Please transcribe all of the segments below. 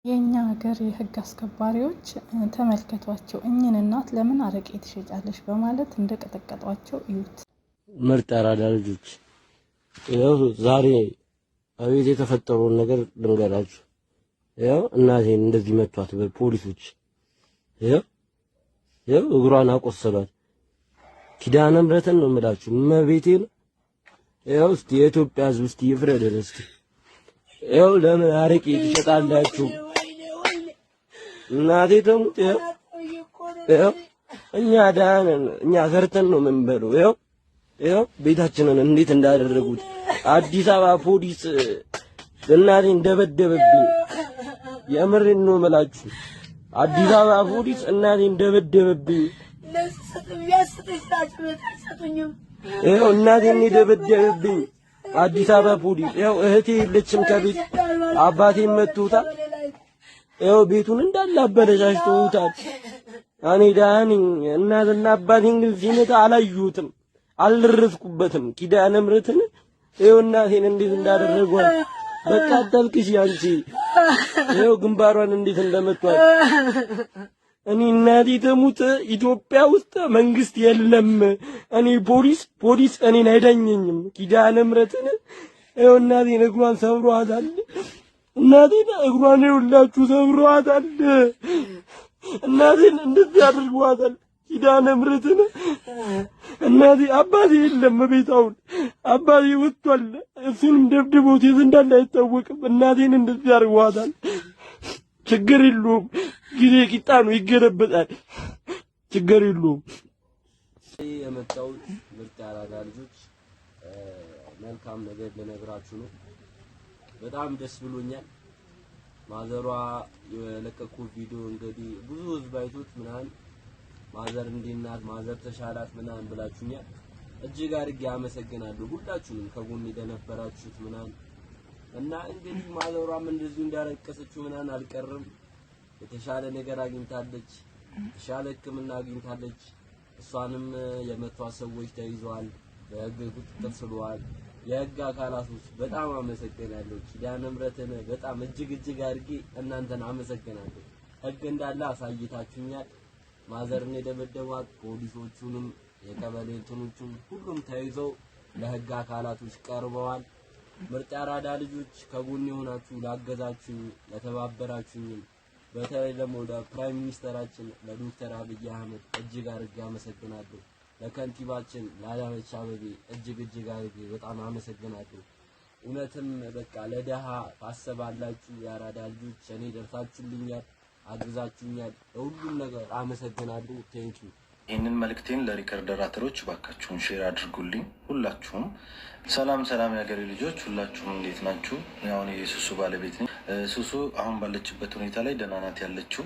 የኛ ሀገር የህግ አስከባሪዎች ተመልከቷቸው እኚህን እናት ለምን አረቄ ትሸጫለሽ በማለት እንደቀጠቀጧቸው እዩት። ምርጥ አራዳ ልጆች ያው ዛሬ አቤት የተፈጠረውን ነገር ልንገራችሁ። ያው እናቴን እንደዚህ መቷት በፖሊሶች ያው እግሯን አቆሰሏት። ኪዳነ ምሕረትን ነው የምላችሁ መቤቴን። ያው እስቲ የኢትዮጵያ ሕዝብ እስቲ ይፍረደን እስቲ። ያው ለምን አረቄ ትሸጣላችሁ? እናቴ ተሙት። ያው እኛ ዳነን እኛ ሰርተን ነው የምንበለው። ያው ቤታችንን እንዴት እንዳደረጉት አዲስ አበባ ፖሊስ እናቴን ደበደበብኝ። የምሬን ነው የምላችሁ። አዲስ አበባ ፖሊስ እናቴን ደበደበብኝ። ያው እናቴን ደበደበብኝ አዲስ አበባ ፖሊስ። ያው እህቴ የለችም ከቤት አባቴን መቶታል። ያው ቤቱን እንዳለ አበለሻሽተውታል። እኔ ዳኒ እናትና አባቴን ግን ሲመታ አላዩትም፣ አልደረስኩበትም። ኪዳነ ምሕረትን ያው እናቴን እንዴት እንዳደረጓት በቃ አታልቅሽ አንቺ። ያው ግንባሯን እንዴት እንደመቷት እኔ እናቴ ተሙት። ኢትዮጵያ ውስጥ መንግስት የለም። እኔ ፖሊስ እኔን አይዳኘኝም። ኪዳነ ምሕረትን ያው እናቴን እግሯን ሰብሯታል። እናቴን እግሯን ይውላችሁ ሰብሯታል። እናቴን እንደዚህ አድርጓታል። ኪዳነ ምሕረትን እናቴ አባቴ የለም ቤታውን አባቴ ወጥቷል። እሱንም ደብድቦት የት እንዳለ አይታወቅም። እናቴን እንደዚህ አድርጓታል። ችግር የለውም ጊዜ ቂጣ ነው ይገለበጣል። ችግር የለውም። የመጣው ምርጥ አራዳ ልጆች መልካም ነገር ልነግራችሁ ነው። በጣም ደስ ብሎኛል። ማዘሯ የለቀቁት ቪዲዮ እንግዲህ ብዙ ህዝብ አይቶት ምናምን ማዘር እንዲናት ማዘር ተሻላት ምናምን ብላችሁኛል። እጅግ አድርጌ አመሰግናለሁ ሁላችሁንም ከጎኔ ለነበራችሁት ምናምን እና እንግዲህ ማዘሯም እንደዚህ እንዳለቀሰችው ምናምን አልቀርም። የተሻለ ነገር አግኝታለች፣ የተሻለ ሕክምና አግኝታለች። እሷንም የመቷት ሰዎች ተይዘዋል፣ በህግ ቁጥጥር ስር ውለዋል። የህግ አካላቶች በጣም አመሰግናለሁ። ኪዳነ ምሕረትን በጣም እጅግ አድርጌ እናንተን አመሰግናለሁ። ህግ እንዳለ አሳይታችሁኛል። ማዘርን የደበደቧት ፖሊሶቹንም የቀበሌ እንትኖቹም ሁሉም ተይዘው ለህግ አካላቶች ቀርበዋል። ምርጥ አራዳ ልጆች ከጎን የሆናችሁ ላገዛችሁ ለተባበራችሁኝ በተለይ ደግሞ ለፕራይም ሚኒስተራችን ለዶክተር አብይ አህመድ እጅግ አድርጌ አመሰግናለሁ። ለከንቲባችን ለአዳነች አቤቤ እጅግ አድርጌ በጣም አመሰግናለሁ። እውነትም በቃ ለደሃ ታሰባላችሁ የአራዳ ልጆች። እኔ ደርሳችሁልኛል፣ አግዛችሁኛል። ሁሉም ነገር አመሰግናለሁ። ቴንኪው። ይህንን መልእክቴን ለሪከርደራተሮች ባካችሁን ሼር አድርጉልኝ። ሁላችሁም ሰላም የሀገሬ ልጆች ሁላችሁም እንዴት ናችሁ? ያው እኔ የሱሱ ባለቤት ነኝ። ሱሱ አሁን ባለችበት ሁኔታ ላይ ደህና ናት ያለችው፣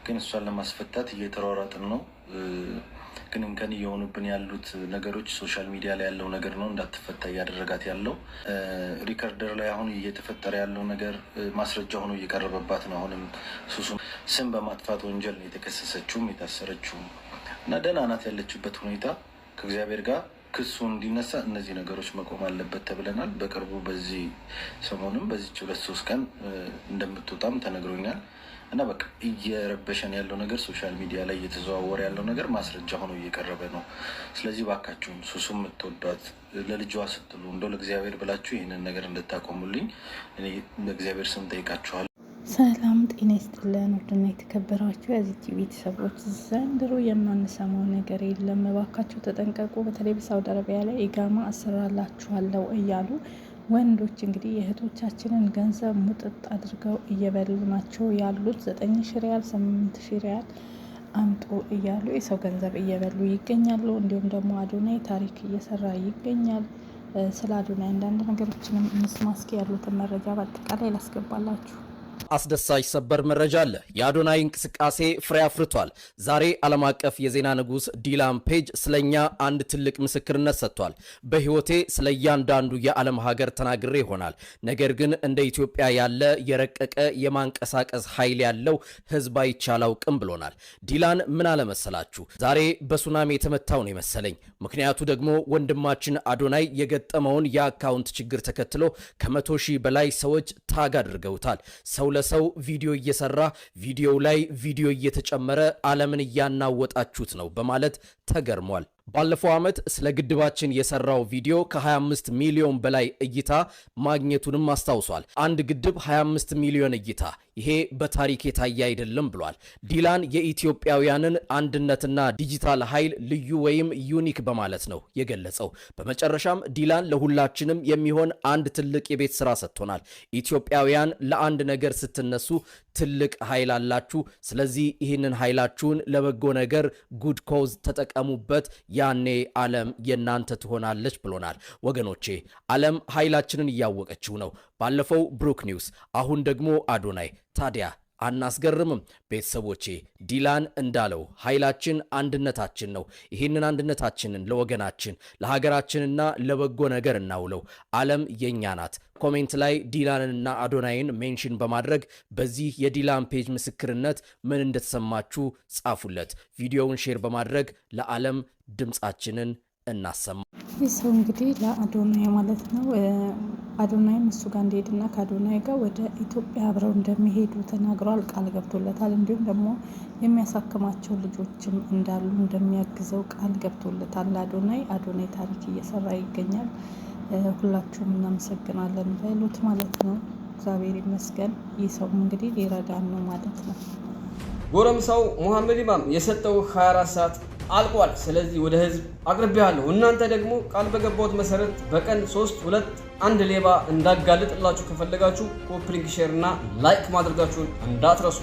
ግን እሷን ለማስፈታት እየተሯሯጥን ነው። ግን እንከን እየሆኑብን ያሉት ነገሮች ሶሻል ሚዲያ ላይ ያለው ነገር ነው እንዳትፈታ እያደረጋት ያለው። ሪከርደር ላይ አሁን እየተፈጠረ ያለው ነገር ማስረጃ ሆኖ እየቀረበባት ነው። አሁንም ሱሱ ስም በማጥፋት ወንጀል ነው የተከሰሰችውም የታሰረችውም እና ደህና ናት ያለችበት ሁኔታ ከእግዚአብሔር ጋር ክሱ እንዲነሳ እነዚህ ነገሮች መቆም አለበት ተብለናል። በቅርቡ በዚህ ሰሞኑም በዚህ 2-3 ቀን እንደምትወጣም ተነግሮኛል። እና በቃ እየረበሸን ያለው ነገር ሶሻል ሚዲያ ላይ እየተዘዋወረ ያለው ነገር ማስረጃ ሆኖ እየቀረበ ነው። ስለዚህ ባካችሁን ሱሱ የምትወዷት ለልጇ ስትሉ እንደው ለእግዚአብሔር ብላችሁ ይህንን ነገር እንድታቆሙልኝ እኔ በእግዚአብሔር ስም ጠይቃችኋለሁ። ሰላም ጤና ይስጥልን ውድና የተከበራችሁ የዚህ ቤተሰቦች፣ ዘንድሮ የማንሰማው ነገር የለም፣ እባካችሁ ተጠንቀቁ። በተለይ በሳውዲ አረቢያ ላይ ኢቃማ አሰራላችኋለሁ እያሉ ወንዶች እንግዲህ የእህቶቻችንን ገንዘብ ሙጥጥ አድርገው እየበሉ ናቸው ያሉት። 9,000 ሪያል 8,000 ሪያል አምጡ እያሉ የሰው ገንዘብ እየበሉ ይገኛሉ። እንዲሁም ደግሞ አዶናይ ታሪክ እየሰራ ይገኛል። ስለ አዶናይ አንዳንድ ነገሮችንም እንስማ እስኪ። ያሉትን መረጃ በአጠቃላይ ላስገባላችሁ። አስደሳች ሰበር መረጃ አለ። የአዶናይ እንቅስቃሴ ፍሬ አፍርቷል። ዛሬ ዓለም አቀፍ የዜና ንጉስ ዲላን ፔጅ ስለኛ አንድ ትልቅ ምስክርነት ሰጥቷል። በህይወቴ ስለ እያንዳንዱ የዓለም ሀገር ተናግሬ ይሆናል፣ ነገር ግን እንደ ኢትዮጵያ ያለ የረቀቀ የማንቀሳቀስ ኃይል ያለው ህዝብ አይቼ አላውቅም ብሎናል። ዲላን ምን አለመሰላችሁ? ዛሬ በሱናሚ የተመታው ነው የመሰለኝ። ምክንያቱ ደግሞ ወንድማችን አዶናይ የገጠመውን የአካውንት ችግር ተከትሎ ከ100,000 በላይ ሰዎች ታግ አድርገውታል። ሰው ለሰው ቪዲዮ እየሰራ ቪዲዮው ላይ ቪዲዮ እየተጨመረ ዓለምን እያናወጣችሁት ነው በማለት ተገርሟል። ባለፈው ዓመት ስለ ግድባችን የሰራው ቪዲዮ ከ25 ሚሊዮን በላይ እይታ ማግኘቱንም አስታውሷል። አንድ ግድብ 25 ሚሊዮን እይታ፣ ይሄ በታሪክ የታየ አይደለም ብሏል። ዲላን የኢትዮጵያውያንን አንድነትና ዲጂታል ኃይል ልዩ ወይም ዩኒክ በማለት ነው የገለጸው። በመጨረሻም ዲላን ለሁላችንም የሚሆን አንድ ትልቅ የቤት ስራ ሰጥቶናል። ኢትዮጵያውያን ለአንድ ነገር ስትነሱ ትልቅ ኃይል አላችሁ። ስለዚህ ይህንን ኃይላችሁን ለበጎ ነገር ጉድ ኮዝ ተጠቀሙበት። ያኔ ዓለም የናንተ ትሆናለች ብሎናል። ወገኖቼ ዓለም ኃይላችንን እያወቀችው ነው። ባለፈው ብሩክ ኒውስ፣ አሁን ደግሞ አዶናይ። ታዲያ አናስገርምም? ቤተሰቦቼ ዲላን እንዳለው ኃይላችን አንድነታችን ነው። ይህንን አንድነታችንን ለወገናችን ለሀገራችንና ለበጎ ነገር እናውለው። ዓለም የኛ ናት። ኮሜንት ላይ ዲላንንና አዶናይን ሜንሽን በማድረግ በዚህ የዲላን ፔጅ ምስክርነት ምን እንደተሰማችሁ ጻፉለት። ቪዲዮውን ሼር በማድረግ ለዓለም ድምፃችንን እናሰማ። ይህ ሰው እንግዲህ ለአዶናይ ማለት ነው አዶናይም እሱ ጋር እንደሄድና ከአዶናይ ጋር ወደ ኢትዮጵያ አብረው እንደሚሄዱ ተናግሯል። ቃል ገብቶለታል። እንዲሁም ደግሞ የሚያሳክማቸው ልጆችም እንዳሉ እንደሚያግዘው ቃል ገብቶለታል። አዶናይ ታሪክ እየሰራ ይገኛል። ሁላችሁም እናመሰግናለን በሉት ማለት ነው። እግዚአብሔር ይመስገን። ይህ ሰው እንግዲህ ሊረዳን ነው ማለት ነው። ጎረምሳው ሙሐመድ ኢማም የሰጠው 24 ሰዓት አልቋል። ስለዚህ ወደ ህዝብ አቅርቤያለሁ። እናንተ ደግሞ ቃል በገባሁት መሰረት በቀን 3 2 1 ሌባ እንዳጋልጥላችሁ ከፈለጋችሁ ኮፒ ሊንክ፣ ሼር እና ላይክ ማድረጋችሁን እንዳትረሱ።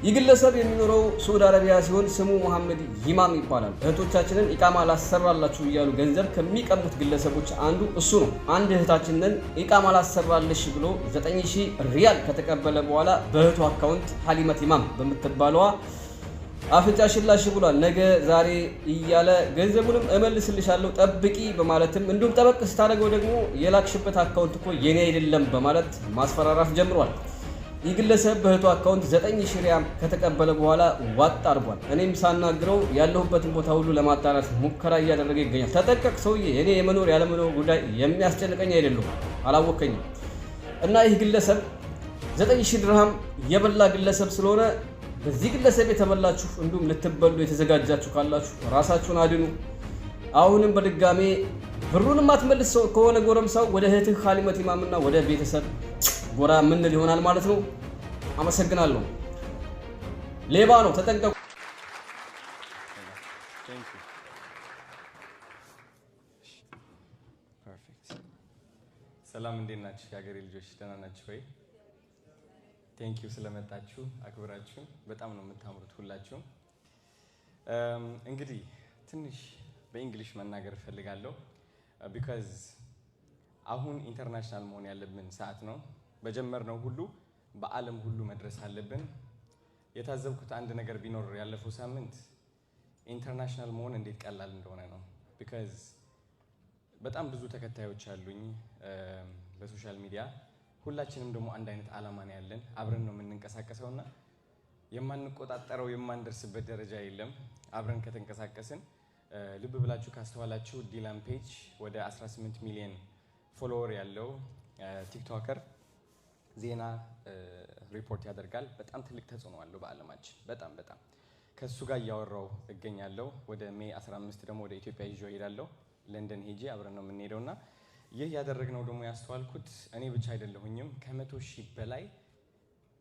ይህ ግለሰብ የሚኖረው ሳዑዲ አረቢያ ሲሆን ስሙ ሙሐመድ ኢማም ይባላል። እህቶቻችንን ኢቃማ ላሰራላችሁ እያሉ ገንዘብ ከሚቀሙት ግለሰቦች አንዱ እሱ ነው። አንድ እህታችንን ኢቃማ ላሰራልሽ ብሎ 9000 ሪያል ከተቀበለ በኋላ በእህቱ አካውንት ሀሊመት ኢማም በምትባለዋ አፍንጫ ሽላሽ ብሏል። ነገ ዛሬ እያለ ገንዘቡንም እመልስልሻለሁ ጠብቂ በማለትም እንዲሁም ጠበቅ ስታደርገው ደግሞ የላክሽበት አካውንት እኮ የኔ አይደለም በማለት ማስፈራራት ጀምሯል። ይህ ግለሰብ በእህቱ አካውንት 9000 ሪያል ከተቀበለ በኋላ ዋጥ አድርጓል። እኔም ሳናግረው ያለሁበትን ቦታ ሁሉ ለማጣራት ሙከራ እያደረገ ይገኛል። ተጠንቀቅ ሰውዬ፣ እኔ የመኖር ያለመኖር ጉዳይ የሚያስጨንቀኝ አይደለም፣ አላወከኝም። እና ይህ ግለሰብ 9000 ድርሃም የበላ ግለሰብ ስለሆነ በዚህ ግለሰብ የተበላችሁ እንዲሁም ልትበሉ የተዘጋጃችሁ ካላችሁ ራሳችሁን አድኑ። አሁንም በድጋሜ ብሩን ማትመልስ ሰው ከሆነ ጎረምሳው ወደ እህትህ ሀሊመት ኢማምና ወደ ቤተሰብ ጎራ ምንል ይሆናል ማለት ነው። አመሰግናለሁ። ሌባ ነው፣ ተጠንቀቁ። ሰላም፣ እንዴት ናችሁ የሀገሬ ልጆች? ደህና ናችሁ ወይ? ቴንኪው ስለመጣችሁ አክብራችሁ። በጣም ነው የምታምሩት ሁላችሁም። እንግዲህ ትንሽ በእንግሊሽ መናገር እፈልጋለሁ ቢካዝ አሁን ኢንተርናሽናል መሆን ያለብን ሰዓት ነው። በጀመርነው ሁሉ በዓለም ሁሉ መድረስ አለብን። የታዘብኩት አንድ ነገር ቢኖር ያለፈው ሳምንት ኢንተርናሽናል መሆን እንዴት ቀላል እንደሆነ ነው። ቢካዝ በጣም ብዙ ተከታዮች አሉኝ በሶሻል ሚዲያ። ሁላችንም ደግሞ አንድ አይነት ዓላማ ነው ያለን። አብረን ነው የምንንቀሳቀሰውና የማንቆጣጠረው የማንደርስበት ደረጃ የለም። አብረን ከተንቀሳቀስን ልብ ብላችሁ ካስተዋላችሁ ዲላን ፔጅ ወደ 18 ሚሊዮን ፎሎወር ያለው ቲክቶከር ዜና ሪፖርት ያደርጋል። በጣም ትልቅ ተጽዕኖ አለው በዓለማችን። በጣም ከሱ ጋር እያወራው እገኛለሁ። ወደ ሜይ 15 ደግሞ ወደ ኢትዮጵያ ይዤ እሄዳለሁ። ለንደን ሄጄ አብረን ነው የምንሄደውና ይህ ያደረግነው ደግሞ ያስተዋልኩት እኔ ብቻ አይደለሁኝም። ከ100,000 በላይ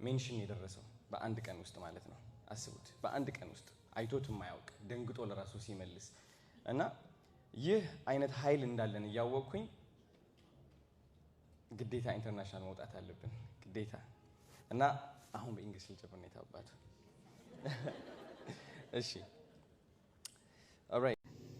ሜንሽን የደረሰው በአንድ ቀን ውስጥ ማለት ነው። አስቡት፣ በአንድ ቀን ውስጥ አይቶት የማያውቅ ደንግጦ ለራሱ ሲመልስ እና ይህ አይነት ኃይል እንዳለን እያወቅኩኝ ግዴታ ኢንተርናሽናል መውጣት አለብን ግዴታ። እና አሁን በእንግሊዝ ልጀምር ነው የታባቱ። እሺ ኦልራይት፣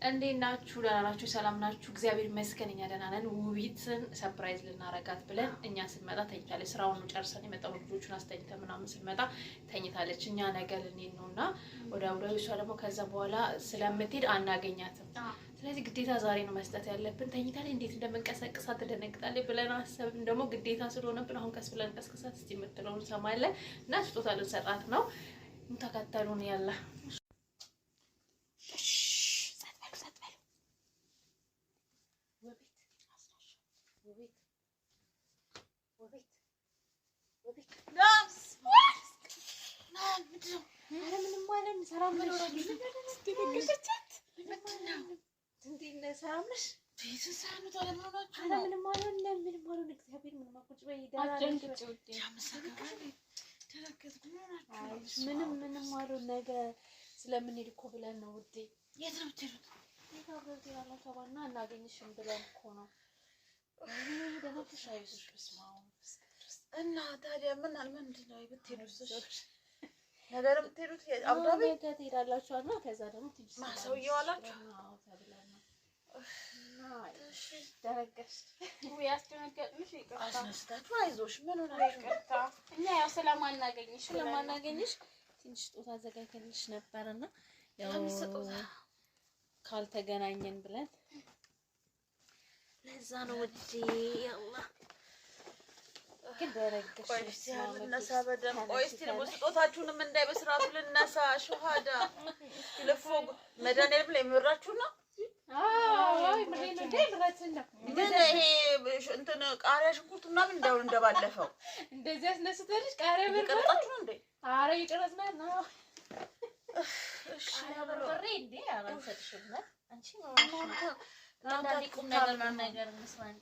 እንዴት ናችሁ? ደህና ናችሁ? ሰላም ናችሁ? እግዚአብሔር ይመስገን እኛ ደህና ነን። ውቢትን ሰርፕራይዝ ልናረጋት ብለን እኛ ስንመጣ ተኝታለች። ስራውን ጨርሰን የመጣው ልጆቹን አስተኝተን ምናምን ስንመጣ ተኝታለች። እኛ ነገ ልንሄድ ነውና ወደ አቡዳቢ፣ እሷ ደግሞ ከዛ በኋላ ስለምትሄድ አናገኛትም። ስለዚህ ግዴታ ዛሬ ነው መስጠት ያለብን። ተኝታለች፣ እንዴት እንደምንቀሰቅሳት ትደነግጣለች ብለን አሰብን። ደግሞ ግዴታ ስለሆነብን አሁን ቀስ ብለን ቀስቅሳት እስቲ የምትለውን እንሰማለን እና ስጦታ ልንሰጣት ነው። ተከተሉን ያላ ወቤት ደነገጠቻት። እንዴት ነህ? ሰላም ነሽ? ቤተሰብ ነው ታለምናችሁ? አረ ምንም አይደለም፣ ምንም አይደለም። እግዚአብሔር ምን ማቁጭ በይ አትደንግጪ ውዴ። ምንም አይደለም። ነገ ስለምንሄድ እኮ ብለን ነው ውዴ። የት ነው የምትሄዱት? የታገርት ያለው ተባና እናገኝሽም ብለን እኮ ነው። እና ታዲያ ምንድን ነው የምትሄዱት? ነገር የምትሄዱት አቡዳቢ ትሄዳላችሁ እና ከዛ ደግሞ ትንሽ ሰውዬው አላችሁ ተብለን ነው። እሺ ደረገሽ ወይ ያስደነገጥንሽ? ይቅርታ አስነስታችሁ አይዞሽ። ምን ሆነሽ? ይቅርታ እኛ ያው ስለማናገኝሽ ትንሽ ስጦታ አዘጋጅተንልሽ ነበርና ያው ካልተገናኘን ብለን ለዛ ነው ውዴ። ያአላህ ግን ደረገሽ። ቆይ እስቲ ልነሳ በደምብ። ቆይ እስቲ ደግሞ ስጦታችሁንም እንዳይበስራቱ ልነሳ። ሸሃዳ ለፎ መድኃኒዓለም ላይ ምራችሁ ነው። አይ ምን ነው ምን ይሄ እንትን ቃሪያ ሽንኩርት ምናምን እንዳው እንደባለፈው እንደዚህ አስነስተልሽ ቃሪያ በርበሬ ነው እንዴ? አረ ይቀረጽና ነው። እሺ በርበሬ እንዴ አላንሰጥሽም ነው አንቺ ነው ታንታሊቁም ነገር መስማን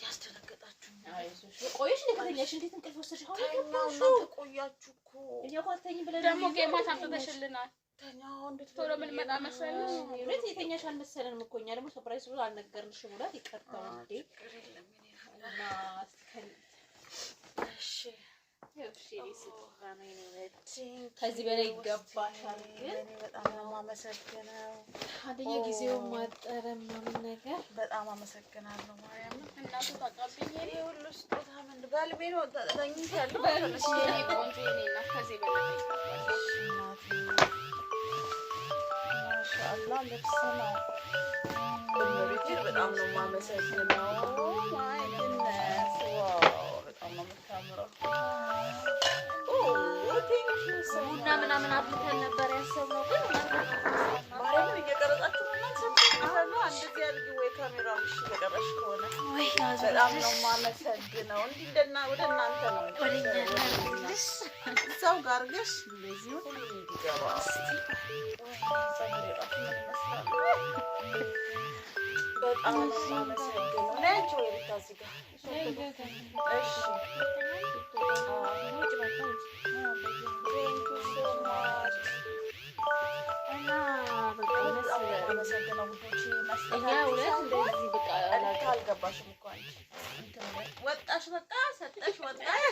ያስደነገጣችሁ። አይዞሽ ቆይሽ ለከተኛሽ እንዴት እንቅልፍ ወሰድሽ? አሁን ነው ቆያችሁ እኮ እያቋተኝ ብለን ደግሞ ጌማ ታፈበሽልናል። ተኛው እንዴት ቶሎ ምን መጣ መሰለሽ? የት የተኛሽ አልመሰለንም እኮ እኛ ደግሞ ሰርፕራይዝ ብሎ አልነገርንሽም። ሙላት ይቀርታው እንዴ እና እሺ ከዚህ በላይ ይገባሻል። ግን በጣም ነው የማመሰግነው። አንደኛ ጊዜው ማጠረ ምናምን ነገር በጣም አመሰግናለሁ ማርያም። እናቱ ታቃብኝ ይሄ ሁሉ ስጦታ ምን ባልቤ ነው ተኝት ያለው በልሽ የኔ ቆንጆ የኔ እና ከዚህ በላይ ማሻአላህ ልብስ ነው በቤት በጣም ነው የማመሰግነው። ማይ ግነስ ዋው በጣም ነው የምታምረው። ቡና ምናምን አፍልተን ነበር ያሰብነው ግን ማርያምን እየቀረጻችሁ ነው እናንተ እንደዚህ ያልግ ወይ ካሜራው እሺ እየቀረሽ ከሆነ በጣም ነው የማመሰግነው። እንዲህ ወደ እናንተ ነው እዛው ጋር አድርገሽ እንደዚህ ሁሉም እንዲገባ በጣም ነው የማመሰግነው። ነጭ ወይ ታዚህ ጋር እሺ አልገባሽም እኮ አንቺ ወጣሽ በቃ ሰጠሽ ወጣሽ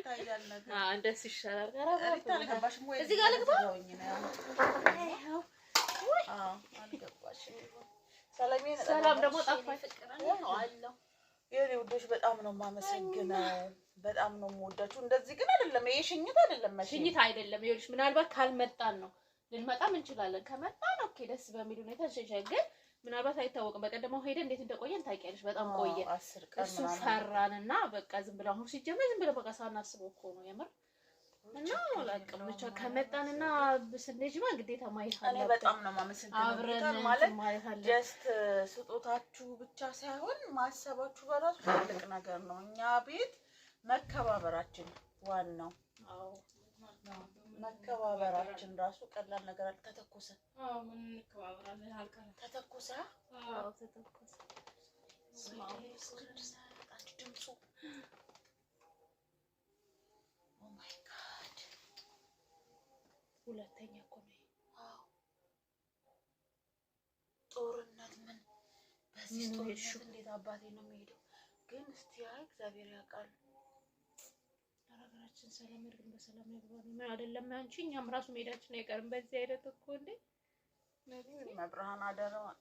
ታያል ነገር እንደስ ይሻላል። አልገባሽም ወይ እዚህ ጋር ልግባ? አልገባሽም። ሰላም ደግሞ ጠፋሽ። አለው የኔ ውዶች በጣም ነው የማመሰግነው። በጣም ነው የምወዳችሁ። እንደዚህ ግን አይደለም፣ ይሄ ሽኝት አይደለም። ሽኝት አይደለም። ይኸውልሽ ምናልባት ካልመጣን ነው ልንመጣም እንችላለን። ከመጣን ኦኬ ደስ በሚል ሁኔታ ግን ምናልባት አይታወቅም። በቀደመው ሄደ እንዴት እንደቆየን ታውቂያለሽ። በጣም ቆየ። እሱ ፈራንና በቃ ዝም ብለው አሁን ሲጀመር ዝም ብለው በቃ ሳናስበው እኮ ነው የምር እና አላውቅም ብቻ ከመጣንና ስንሄድማ ግዴታ ማየት አለብን። እኔ በጣም ነው የማመሰግነው። ማለት ጀስት ስጦታችሁ ብቻ ሳይሆን ማሰባችሁ በራሱ ትልቅ ነገር ነው። እኛ ቤት መከባበራችን ዋናው። አዎ መከባበራችን ራሱ ቀላል ነገር አለ። ተተኮሰ። አዎ ምን እንከባበራለን አልቀረ ተተኮሰ። አዎ ተተኮሰ። ስማው አንቺ ድምፁ ኦ ማይ ጋድ ሁለተኛ እኮ ነው። አዎ ጦርነት ምን በዚህ ጦርነት እንዴት አባቴ ነው የሚሄደው? ግን እስቲ አይ እግዚአብሔር ያውቃል። ሀገራችን ሰላም ይርግን፣ በሰላም ያግባን። ምን አይደለም አንቺ እኛም ራሱ መሄዳችን አይቀርም በዚህ አይነት እኮ እንዴ መብርሃን አደረዋን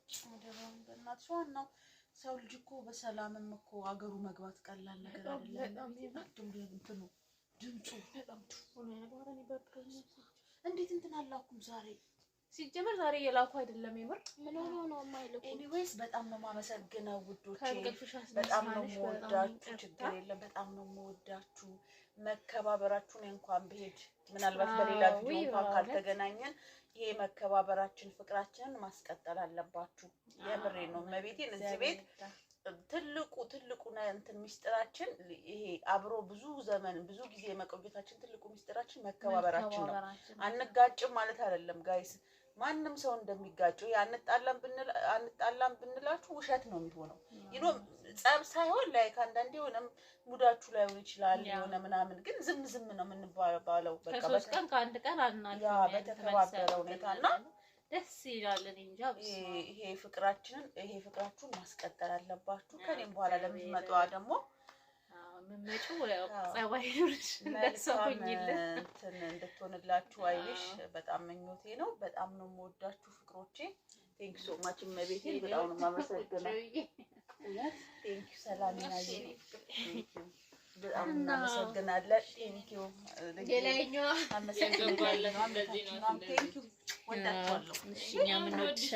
በእናትሽ። ዋናው ሰው ልጅ እኮ በሰላምም እኮ አገሩ መግባት ቀላል ነገር አይደለም። እንትኑ ድምፁ በጣም ትፉ ነው ያለዋን ይበቃኝ። እንዴት እንትን አላኩም ዛሬ ሲጀመር ዛሬ የላኩ አይደለም የምር ምን ሆኖ ነው የማይልኩ? ኤኒዌይስ በጣም ነው የማመሰግነው ውዶቼ። ከእንቅልፍሽ በጣም ነው የምወዳችሁ። ችግር የለም። በጣም ነው የምወዳችሁ። መከባበራችሁን እንኳን ብሄድ ምናልባት በሌላ ቪዲዮ እንኳን ካልተገናኘን ይሄ መከባበራችን ፍቅራችንን ማስቀጠል አለባችሁ። የምሬ ነው መቤቴን። እዚህ ቤት ትልቁ እንትን ሚስጥራችን ይሄ አብሮ ብዙ ዘመን ብዙ ጊዜ መቆየታችን ትልቁ ሚስጥራችን መከባበራችን ነው። አንጋጭም ማለት አይደለም ጋይስ፣ ማንም ሰው እንደሚጋጨው አንጣላም ብንላችሁ ውሸት ነው የሚሆነው። ይኖ ጸብ ሳይሆን ላይክ አንዳንዴ የሆነም ሙዳችሁ ላይ ሆነ ይችላል የሆነ ምናምን ግን ዝም ነው የምንባባለው። በቃ ከሶስት ቀን ከአንድ ቀን አናልፍም። ያ በተከባበረ ሁኔታና ደስ ይላል። እንጃ ይሄ ፍቅራችሁን ማስቀጠል አለባችሁ። ከኔም በኋላ ለምትመጣው ደግሞ መመጪው ጸባይ ይሉሽ እንደሰውኝልህ እንድትሆንላችሁ አይሽ በጣም ምኞቴ ነው። በጣም ነው የምወዳችሁ ፍቅሮቼ። ቴንክ ዩ ሶ ማች መቤቴ በጣም ነው የማመሰግነው። ቴንክ ዩ ሰላም ያጂ በጣም እናመሰግናለን። ቴንክ ዩ ሌላኛው አመሰግናለሁ። ቴንክ ዩ ወዳችኋለሁ። እሺ እኛ ምን ወድሻ